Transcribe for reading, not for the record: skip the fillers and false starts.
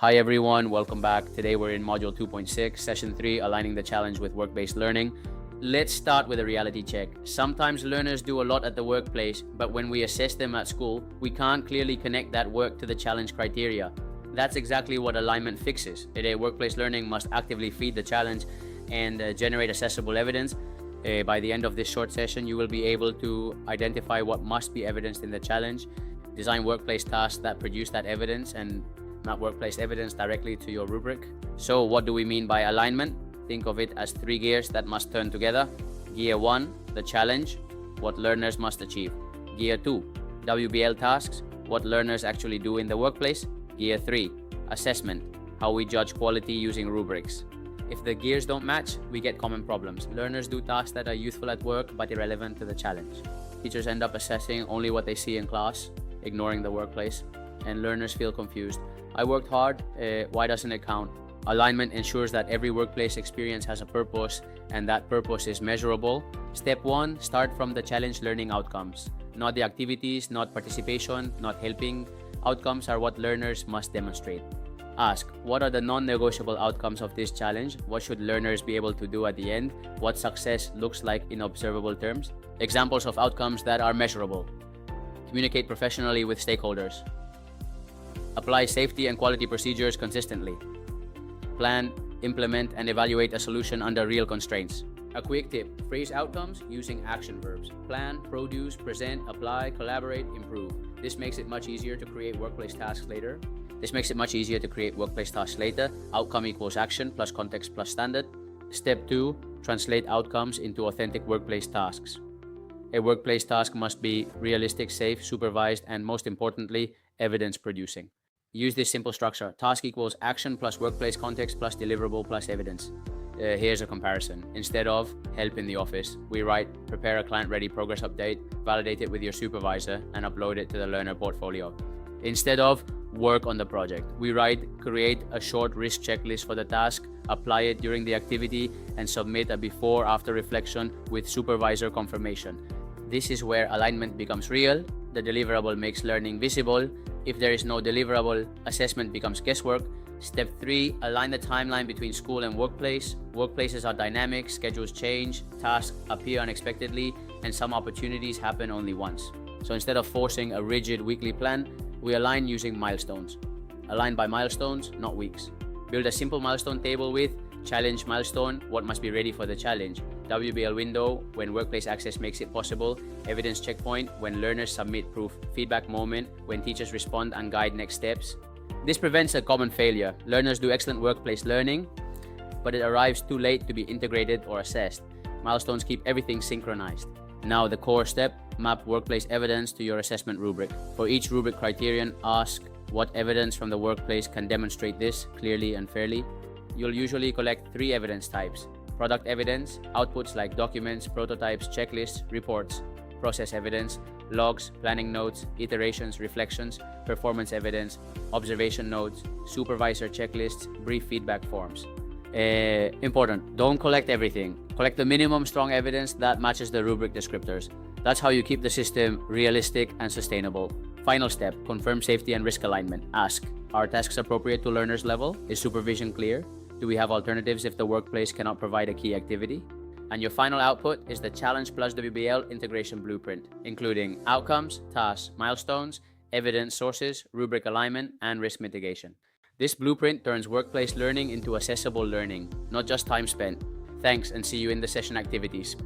Hi everyone, welcome back. Today we're in Module 2.6, Session 3, Aligning the Challenge with Work-Based Learning. Let's start with a reality check. Sometimes learners do a lot at the workplace, but when we assess them at school, we can't clearly connect that work to the challenge criteria. That's exactly what alignment fixes. Today, workplace learning must actively feed the challenge and generate accessible evidence. By the end of this short session, you will be able to identify what must be evidenced in the challenge, design workplace tasks that produce that evidence, and map workplace evidence directly to your rubric. So what do we mean by alignment? Think of it as 3 gears that must turn together. Gear 1, the challenge, what learners must achieve. Gear 2, WBL tasks, what learners actually do in the workplace. Gear 3, assessment, how we judge quality using rubrics. If the gears don't match, we get common problems. Learners do tasks that are useful at work but irrelevant to the challenge. Teachers end up assessing only what they see in class, ignoring the workplace, and learners feel confused. I worked hard, why doesn't it count? Alignment ensures that every workplace experience has a purpose and that purpose is measurable. Step 1, start from the challenge learning outcomes. Not the activities, not participation, not helping. Outcomes are what learners must demonstrate. Ask, what are the non-negotiable outcomes of this challenge? What should learners be able to do at the end? What success looks like in observable terms? Examples of outcomes that are measurable. Communicate professionally with stakeholders. Apply safety and quality procedures consistently. Plan, implement, and evaluate a solution under real constraints. A quick tip, phrase outcomes using action verbs. Plan, produce, present, apply, collaborate, improve. This makes it much easier to create workplace tasks later. Outcome equals action plus context plus standard. Step 2, translate outcomes into authentic workplace tasks. A workplace task must be realistic, safe, supervised, and most importantly, evidence producing. Use this simple structure. Task equals action plus workplace context plus deliverable plus evidence. Here's a comparison. Instead of help in the office, we write prepare a client-ready progress update, validate it with your supervisor, and upload it to the learner portfolio. Instead of work on the project, we write create a short risk checklist for the task, apply it during the activity, and submit a before-after reflection with supervisor confirmation. This is where alignment becomes real. The deliverable makes learning visible. If there is no deliverable, assessment becomes guesswork. Step 3, align the timeline between school and workplace. Workplaces are dynamic, schedules change, tasks appear unexpectedly, and some opportunities happen only once. So instead of forcing a rigid weekly plan, we align using milestones. Align by milestones, not weeks. Build a simple milestone table with challenge milestone, what must be ready for the challenge. WBL window, when workplace access makes it possible. Evidence checkpoint, when learners submit proof. Feedback moment, when teachers respond and guide next steps. This prevents a common failure. Learners do excellent workplace learning, but it arrives too late to be integrated or assessed. Milestones keep everything synchronized. Now the core step, map workplace evidence to your assessment rubric. For each rubric criterion, ask what evidence from the workplace can demonstrate this clearly and fairly. You'll usually collect 3 evidence types. Product evidence, outputs like documents, prototypes, checklists, reports. Process evidence, logs, planning notes, iterations, reflections. Performance evidence, observation notes, supervisor checklists, brief feedback forms. Important, don't collect everything. Collect the minimum strong evidence that matches the rubric descriptors. That's how you keep the system realistic and sustainable. Final step, confirm safety and risk alignment. Ask, are tasks appropriate to learners' level? Is supervision clear? Do we have alternatives if the workplace cannot provide a key activity? And your final output is the Challenge plus WBL integration blueprint, including outcomes, tasks, milestones, evidence sources, rubric alignment, and risk mitigation. This blueprint turns workplace learning into accessible learning, not just time spent. Thanks, and see you in the session activities.